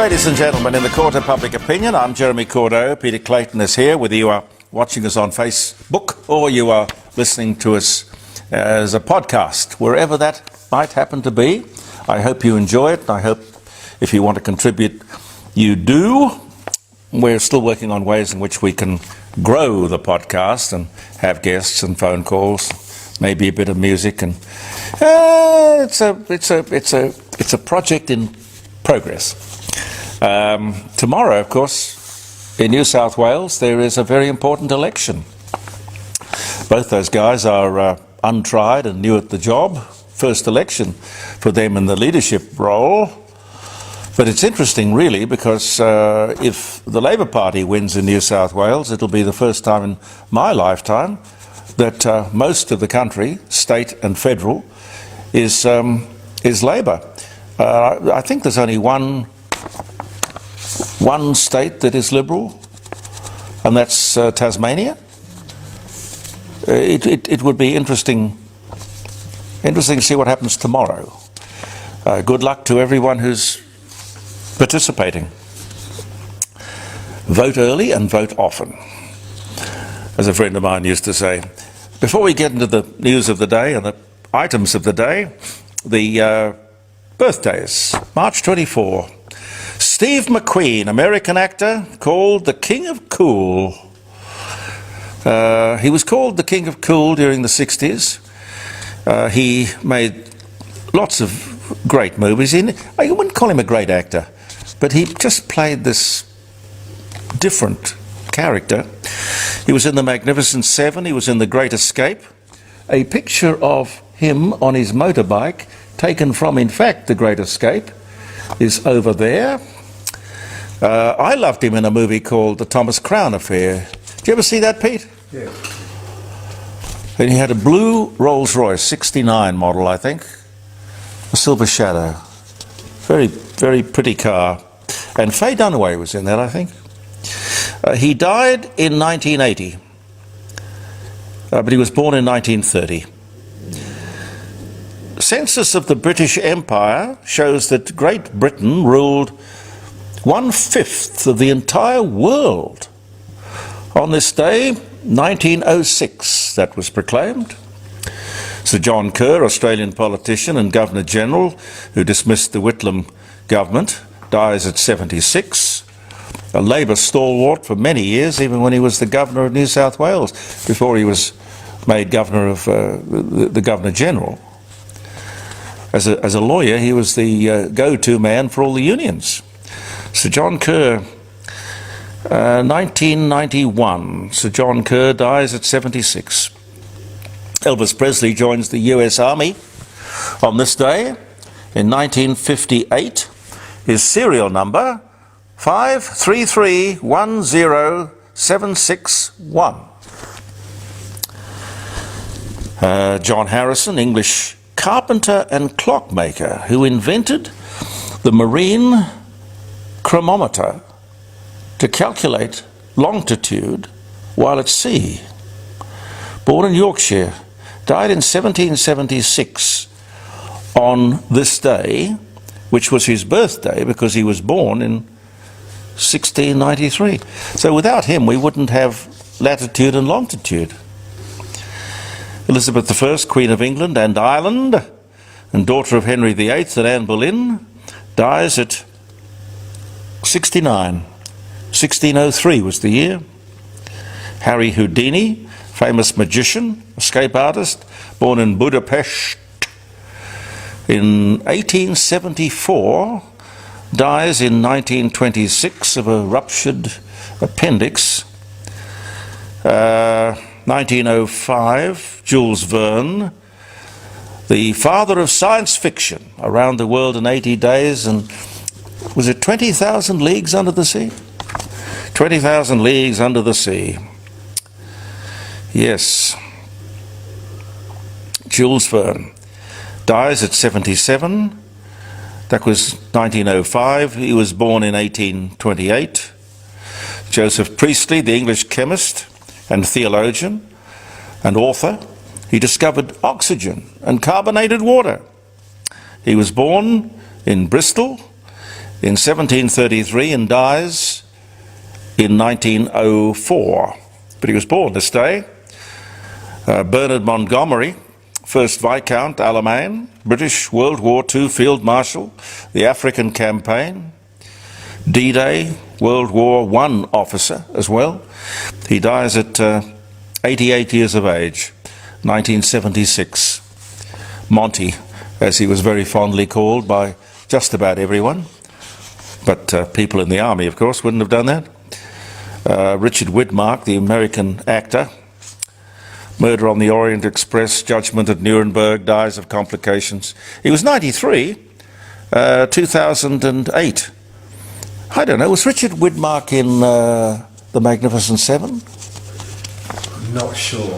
Ladies and gentlemen, in the Court of Public Opinion, I'm Jeremy Cordeaux. Peter Clayton is here, whether you are watching us on Facebook or you are listening to us as a podcast, wherever that might happen to be. I hope you enjoy it. I hope if you want to contribute, you do. We're still working on ways in which we can grow the podcast and have guests and phone calls, maybe a bit of music, and it's a project in progress. Tomorrow, of course, in New South Wales, there is a very important election. Both those guys are untried and new at the job. First election for them in the leadership role. But it's interesting, really, because if the Labor Party wins in New South Wales, it'll be the first time in my lifetime that most of the country, state and federal, is Labor. I think there's only one state that is Liberal, and that's Tasmania. It would be interesting to see what happens tomorrow. Good luck to everyone who's participating. Vote early and vote often, as a friend of mine used to say. Before we get into the news of the day and the items of the day, the birthdays. March 24. Steve McQueen, American actor, called the King of Cool. He was called the King of Cool during the 60s. He made lots of great movies. I wouldn't call him a great actor, but he just played this different character. He was in The Magnificent Seven. He was in The Great Escape. A picture of him on his motorbike, taken from, in fact, The Great Escape, is over there. I loved him in a movie called The Thomas Crown Affair. Did you ever see that, Pete? Yeah. And he had a blue Rolls Royce, 69 model, I think. A Silver Shadow. Very, very pretty car. And Faye Dunaway was in that, I think. He died in 1980. But he was born in 1930. Census of the British Empire shows that Great Britain ruled 1/5 of the entire world. On this day, 1906, that was proclaimed. Sir John Kerr, Australian politician and Governor-General, who dismissed the Whitlam government, dies at 76. A Labor stalwart for many years, even when he was the Governor of New South Wales, before he was made Governor of the Governor-General. As a lawyer, he was the go-to man for all the unions. Sir John Kerr, 1991. Sir John Kerr dies at 76. Elvis Presley joins the US Army on this day in 1958. His serial number, 533-10761. John Harrison, English carpenter and clockmaker, who invented the marine chronometer to calculate longitude while at sea. Born in Yorkshire, died in 1776 on this day, which was his birthday because he was born in 1693. So without him, we wouldn't have latitude and longitude. Elizabeth I, Queen of England and Ireland, and daughter of Henry VIII and Anne Boleyn, dies at 69. 1603 was the year. Harry Houdini, famous magician, escape artist, born in Budapest in 1874, dies in 1926 of a ruptured appendix. 1905, Jules Verne, the father of science fiction, around the world in 80 days, and was it 20,000 Leagues Under the Sea? 20,000 Leagues Under the Sea. Yes. Jules Verne dies at 77. That was 1905. He was born in 1828. Joseph Priestley, the English chemist and theologian and author, he discovered oxygen and carbonated water. He was born in Bristol in 1733 and dies in 1904. But he was born this day. Bernard Montgomery, 1st Viscount Alamein, British World War II Field Marshal, the African Campaign, D-Day, World War I officer as well. He dies at 88 years of age, 1976. Monty, as he was very fondly called by just about everyone, but people in the army, of course, wouldn't have done that. Richard Widmark, the American actor, Murder on the Orient Express, Judgment at Nuremberg, dies of complications. He was 93, 2008. I don't know, was Richard Widmark in The Magnificent Seven? Not sure.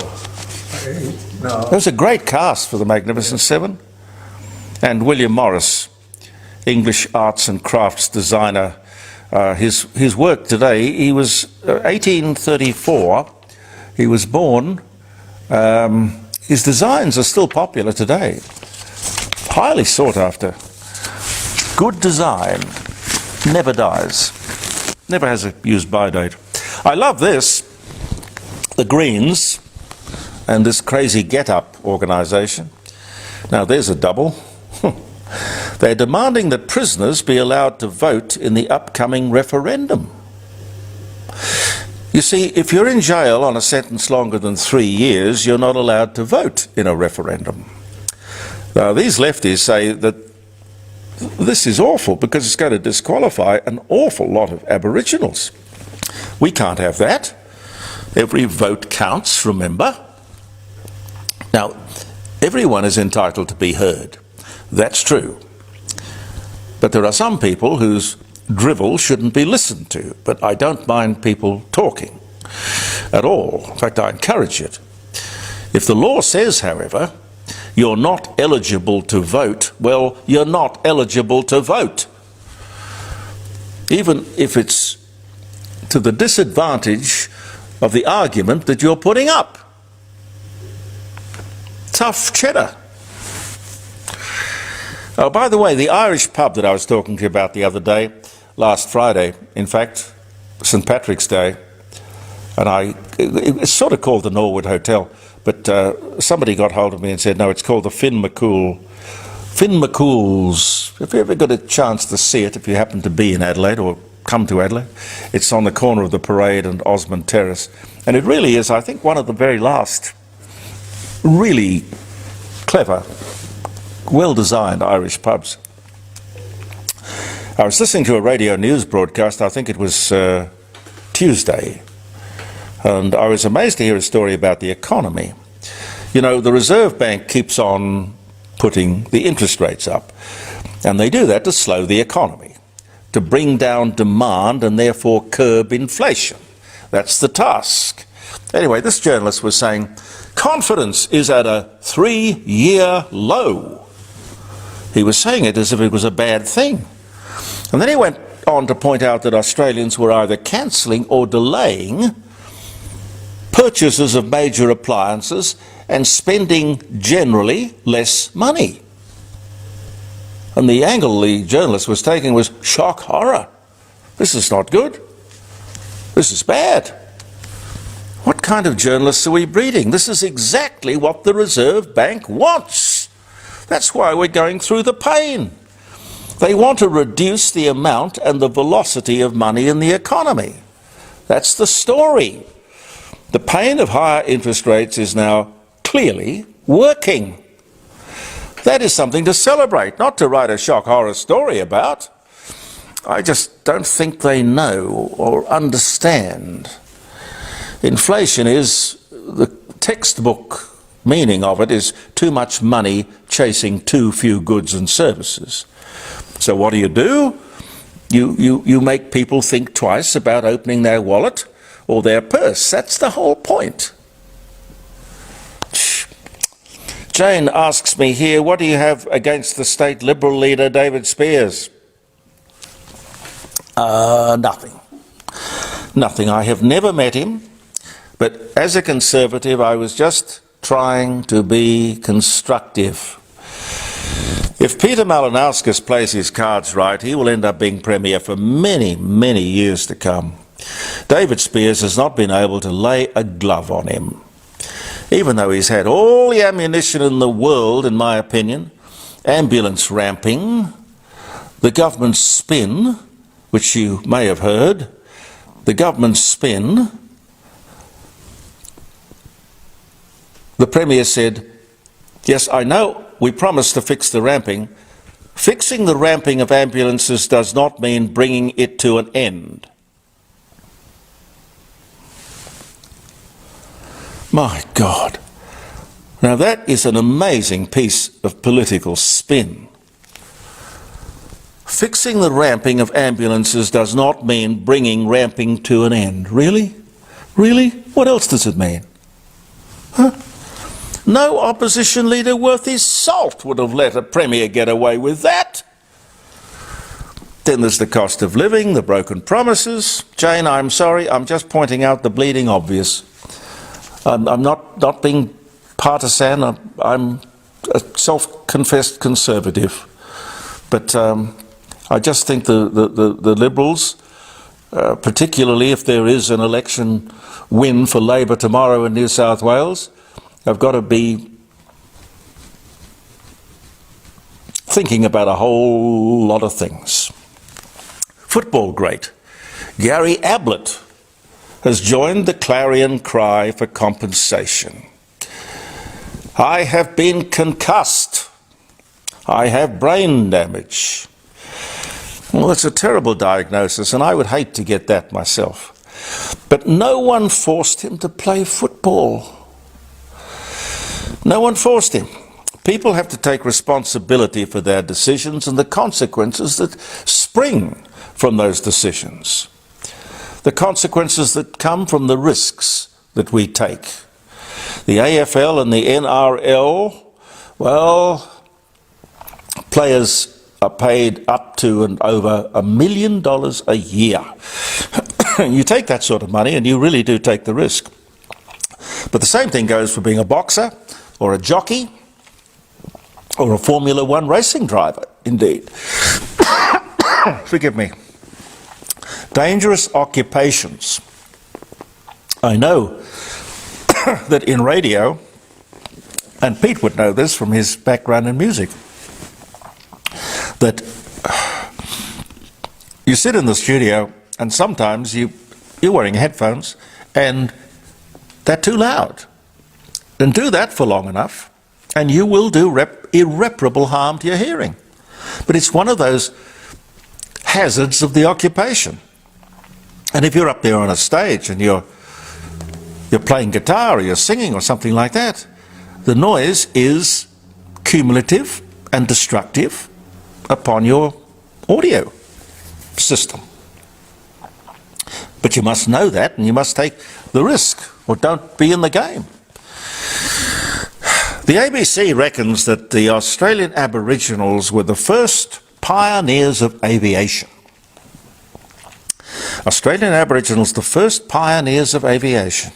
No. There was a great cast for The Magnificent Seven. And William Morris, English arts and crafts designer, his work today, he was 1834, he was born. His designs are still popular today, highly sought after. Good design never dies, never has a use-by date. I love this, the Greens and this crazy Get Up organisation. Now there's a double. They're demanding that prisoners be allowed to vote in the upcoming referendum. You see, if you're in jail on a sentence longer than 3 years, you're not allowed to vote in a referendum. Now, these lefties say that this is awful because it's going to disqualify an awful lot of Aboriginals. We can't have that. Every vote counts, remember? Now, everyone is entitled to be heard. That's true. But there are some people whose drivel shouldn't be listened to, but I don't mind people talking at all. In fact, I encourage it. If the law says, however, you're not eligible to vote, well, you're not eligible to vote. Even if it's to the disadvantage of the argument that you're putting up. Tough cheddar. Oh, by the way, the Irish pub that I was talking to you about the other day, last Friday, in fact, St. Patrick's Day, and it's sort of called the Norwood Hotel, but somebody got hold of me and said, no, it's called the Finn McCool's. If you ever got a chance to see it, if you happen to be in Adelaide or come to Adelaide, it's on the corner of the Parade and Osmond Terrace. And it really is, I think, one of the very last really clever, well-designed Irish pubs. I was listening to a radio news broadcast, I think it was Tuesday, and I was amazed to hear a story about the economy. You know, the Reserve Bank keeps on putting the interest rates up, and they do that to slow the economy, to bring down demand and therefore curb inflation. That's the task. Anyway, this journalist was saying, confidence is at a 3-year low. He was saying it as if it was a bad thing. And then he went on to point out that Australians were either cancelling or delaying purchases of major appliances and spending generally less money. And the angle the journalist was taking was shock horror. This is not good. This is bad. What kind of journalists are we breeding? This is exactly what the Reserve Bank wants. That's why we're going through the pain. They want to reduce the amount and the velocity of money in the economy. That's the story. The pain of higher interest rates is now clearly working. That is something to celebrate, not to write a shock horror story about. I just don't think they know or understand. Inflation is, the textbook meaning of it is too much money chasing too few goods and services. So what do? You make people think twice about opening their wallet or their purse. That's the whole point. Jane asks me here, what do you have against the state Liberal leader David Spears? Nothing. Nothing. I have never met him, but as a Conservative I was just trying to be constructive. If Peter Malinauskas plays his cards right, he will end up being Premier for many, many years to come. David Spears has not been able to lay a glove on him. Even though he's had all the ammunition in the world, in my opinion, ambulance ramping, the government spin, which you may have heard, the government spin, the Premier said, yes, I know we promised to fix the ramping. Fixing the ramping of ambulances does not mean bringing it to an end. My God. Now that is an amazing piece of political spin. Fixing the ramping of ambulances does not mean bringing ramping to an end. Really? Really? What else does it mean? Huh? No opposition leader worth his salt would have let a Premier get away with that. Then there's the cost of living, the broken promises. Jane, I'm sorry, I'm just pointing out the bleeding obvious. I'm not being partisan, I'm a self-confessed conservative. But I just think the Liberals, particularly if there is an election win for Labor tomorrow in New South Wales, have got to be thinking about a whole lot of things. Football great Gary Ablett has joined the clarion cry for compensation. I have been concussed. I have brain damage. Well, it's a terrible diagnosis, and I would hate to get that myself. But no one forced him to play football. No one forced him. People have to take responsibility for their decisions and the consequences that spring from those decisions. The consequences that come from the risks that we take. The AFL and the NRL, well, players are paid up to and over $1 million a year. You take that sort of money and you really do take the risk. But the same thing goes for being a boxer or a jockey or a Formula One racing driver, indeed. Forgive me. Dangerous occupations. I know that in radio, and Pete would know this from his background in music, that you sit in the studio and sometimes you're wearing headphones and they're too loud. And do that for long enough and you will do irreparable harm to your hearing. But it's one of those hazards of the occupation. And if you're up there on a stage and you're playing guitar or you're singing or something like that, the noise is cumulative and destructive upon your audio system. But you must know that and you must take the risk or don't be in the game. The ABC reckons that the Australian Aboriginals were the first pioneers of aviation. Australian Aboriginals, the first pioneers of aviation.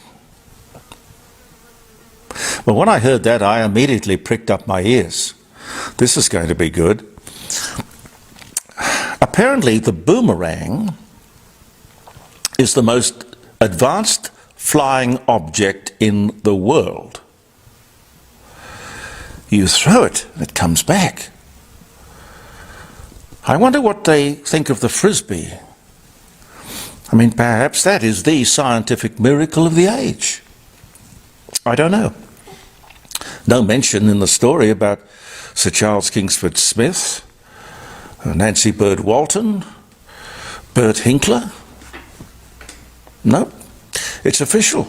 Well, when I heard that, I immediately pricked up my ears. This is going to be good. Apparently, the boomerang is the most advanced flying object in the world. You throw it, and it comes back. I wonder what they think of the frisbee. I mean, perhaps that is the scientific miracle of the age. I don't know. No mention in the story about Sir Charles Kingsford Smith, Nancy Bird Walton, Bert Hinkler. No, it's official.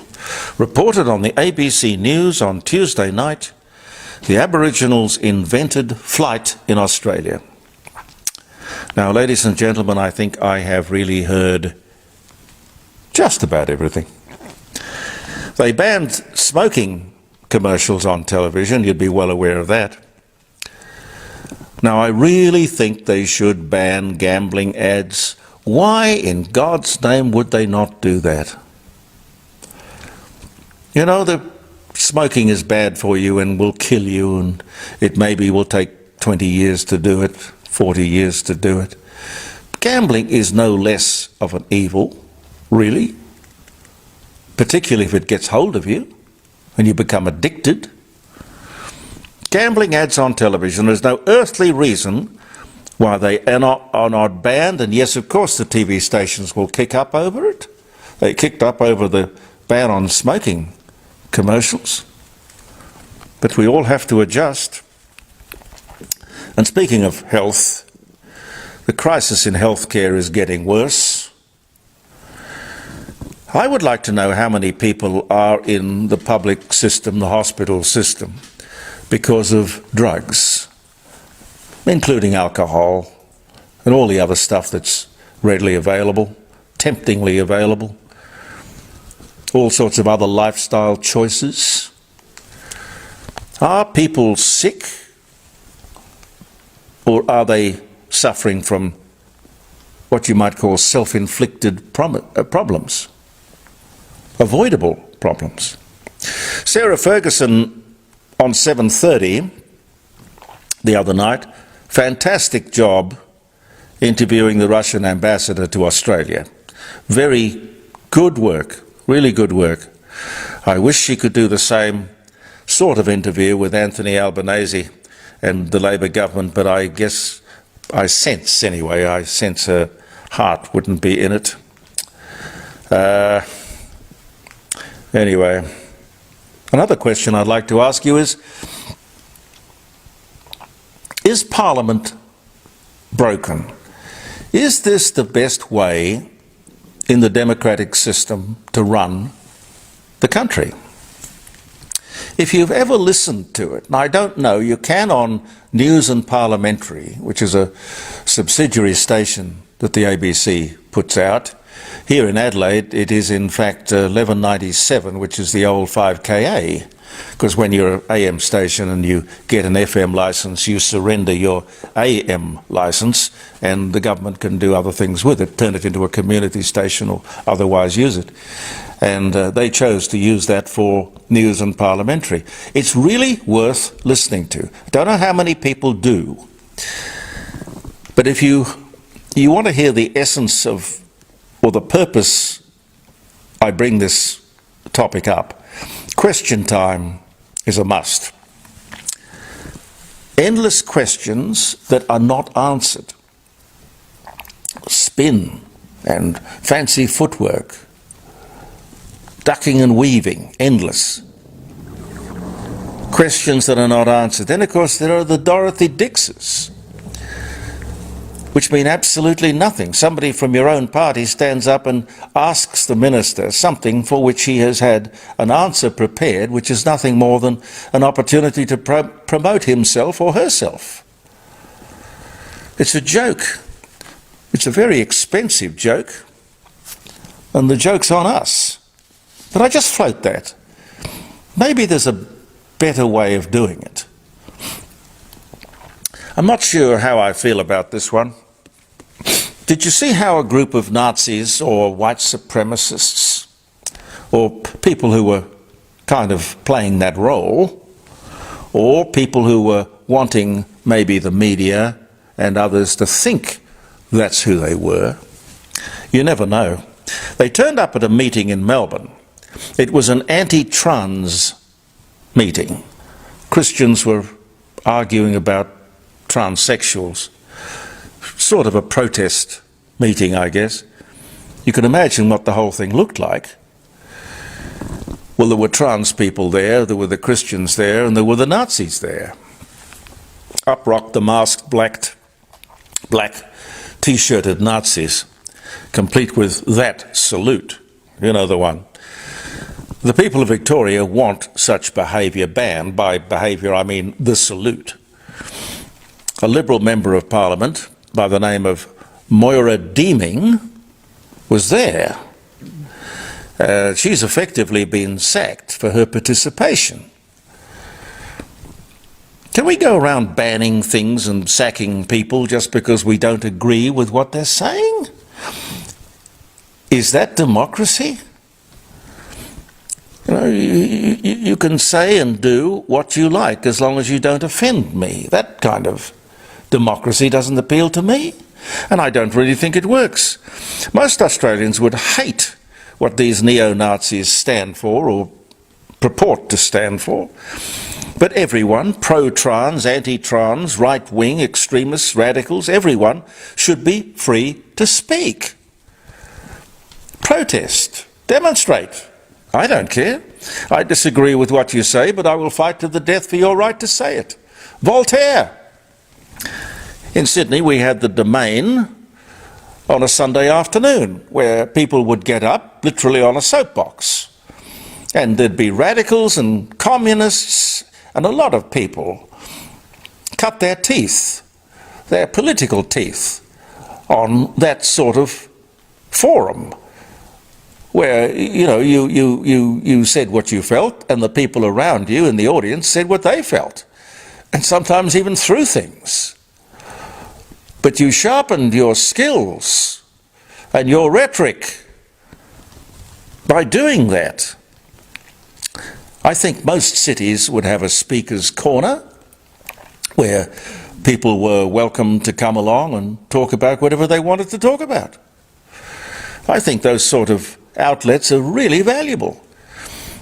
Reported on the ABC News on Tuesday night, the Aboriginals invented flight in Australia. Now, ladies and gentlemen, I think I have really heard just about everything. They banned smoking commercials on television, you'd be well aware of that. Now, I really think they should ban gambling ads. Why in God's name would they not do that? Smoking is bad for you and will kill you, and it maybe will take 20 years to do it, 40 years to do it. Gambling is no less of an evil, really, particularly if it gets hold of you and you become addicted. Gambling ads on television, there's no earthly reason why they are not banned, and yes, of course, the TV stations will kick up over it. They kicked up over the ban on smoking commercials. But we all have to adjust. And speaking of health, the crisis in healthcare is getting worse. I would like to know how many people are in the public system, the hospital system, because of drugs, including alcohol and all the other stuff that's readily available, temptingly available, all sorts of other lifestyle choices. Are people sick, or are they suffering from what you might call self-inflicted problems, avoidable problems? Sarah Ferguson on 7:30 the other night, fantastic job interviewing the Russian ambassador to Australia. Very good work, really good work. I wish she could do the same sort of interview with Anthony Albanese and the Labor government, but I guess, I sense her heart wouldn't be in it. Anyway, another question I'd like to ask you is Parliament broken? Is this the best way in the democratic system to run the country? If you've ever listened to it, and I don't know, you can on News and Parliamentary, which is a subsidiary station that the ABC puts out. Here in Adelaide, it is in fact 1197, which is the old 5KA, because when you're an AM station and you get an FM licence, you surrender your AM licence, and the government can do other things with it, turn it into a community station or otherwise use it. And they chose to use that for News and Parliamentary. It's really worth listening to. I don't know how many people do, but if you want to hear the essence of, or the purpose I bring this topic up, Question Time is a must. Endless questions that are not answered. Spin and fancy footwork. Ducking and weaving, endless. Questions that are not answered. Then, of course, there are the Dorothy Dixes, which mean absolutely nothing. Somebody from your own party stands up and asks the minister something for which he has had an answer prepared, which is nothing more than an opportunity to promote himself or herself. It's a joke. It's a very expensive joke, and the joke's on us. But I just float that. Maybe there's a better way of doing it. I'm not sure how I feel about this one. Did you see how a group of Nazis or white supremacists, or people who were kind of playing that role, or people who were wanting maybe the media and others to think that's who they were? You never know. They turned up at a meeting in Melbourne. It was an anti-trans meeting. Christians were arguing about transsexuals. Sort of a protest meeting, I guess. You can imagine what the whole thing looked like. Well, there were trans people there were the Christians there, and there were the Nazis there. Up rocked the masked black t-shirted Nazis, complete with that salute. You know the one. The people of Victoria want such behaviour banned. By behaviour, I mean the salute. A Liberal Member of Parliament by the name of Moira Deeming was there. She's effectively been sacked for her participation. Can we go around banning things and sacking people just because we don't agree with what they're saying? Is that democracy? You You can say and do what you like as long as you don't offend me. That kind of democracy doesn't appeal to me, and I don't really think it works. Most Australians would hate what these neo-Nazis stand for or purport to stand for. But everyone, pro-trans, anti-trans, right-wing, extremists, radicals, everyone should be free to speak. Protest. Demonstrate. I don't care. I disagree with what you say, but I will fight to the death for your right to say it. Voltaire. In Sydney, we had the Domain on a Sunday afternoon, where people would get up, literally on a soapbox. And there'd be radicals and communists, and a lot of people cut their teeth, their political teeth, on that sort of forum, where, you know, you said what you felt, and the people around you in the audience said what they felt, and sometimes even threw things. But you sharpened your skills and your rhetoric by doing that. I think most cities would have a speaker's corner where people were welcome to come along and talk about whatever they wanted to talk about. I think those sort of outlets are really valuable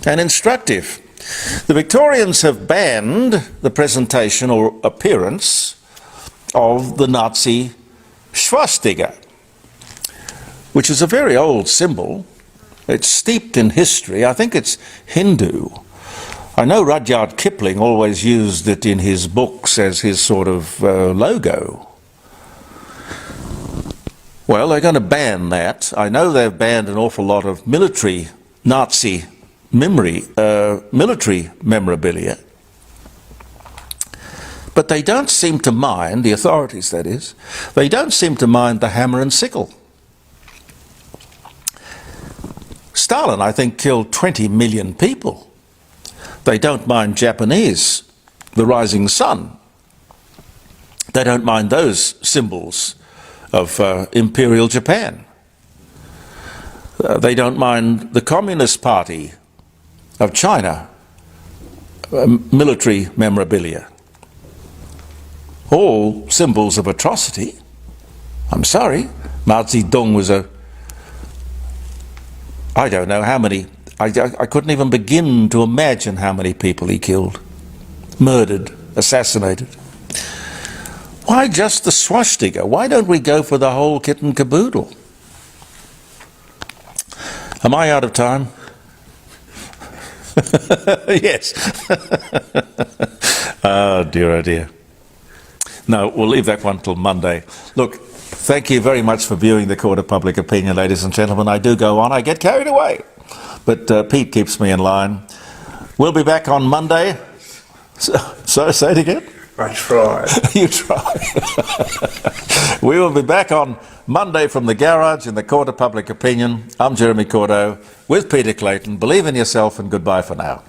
and instructive. The Victorians have banned the presentation or appearance of the Nazi swastika, which is a very old symbol. It's steeped in history. I think it's Hindu. I know Rudyard Kipling always used it in his books as his sort of logo. Well, they're going to ban that. I know they've banned an awful lot of military Nazi military memorabilia. But they don't seem to mind, the authorities that is, they don't seem to mind the hammer and sickle. Stalin, I think, killed 20 million people. They don't mind Japanese, the rising sun. They don't mind those symbols of Imperial Japan. They don't mind the Communist Party of China, military memorabilia. All symbols of atrocity. I'm sorry, Mao Zedong was I don't know how many, I couldn't even begin to imagine how many people he killed, murdered, assassinated. Why just the swastika? Why don't we go for the whole kit and caboodle? Am I out of time? Yes. Oh dear, oh dear. No, we'll leave that one till Monday. Look, thank you very much for viewing the Court of Public Opinion, ladies and gentlemen. I do go on, I get carried away. But Pete keeps me in line. We'll be back on Monday. So say it again? I try. You try. We will be back on Monday from the garage in the Court of Public Opinion. I'm Jeremy Cordeaux with Peter Clayton. Believe in yourself and goodbye for now.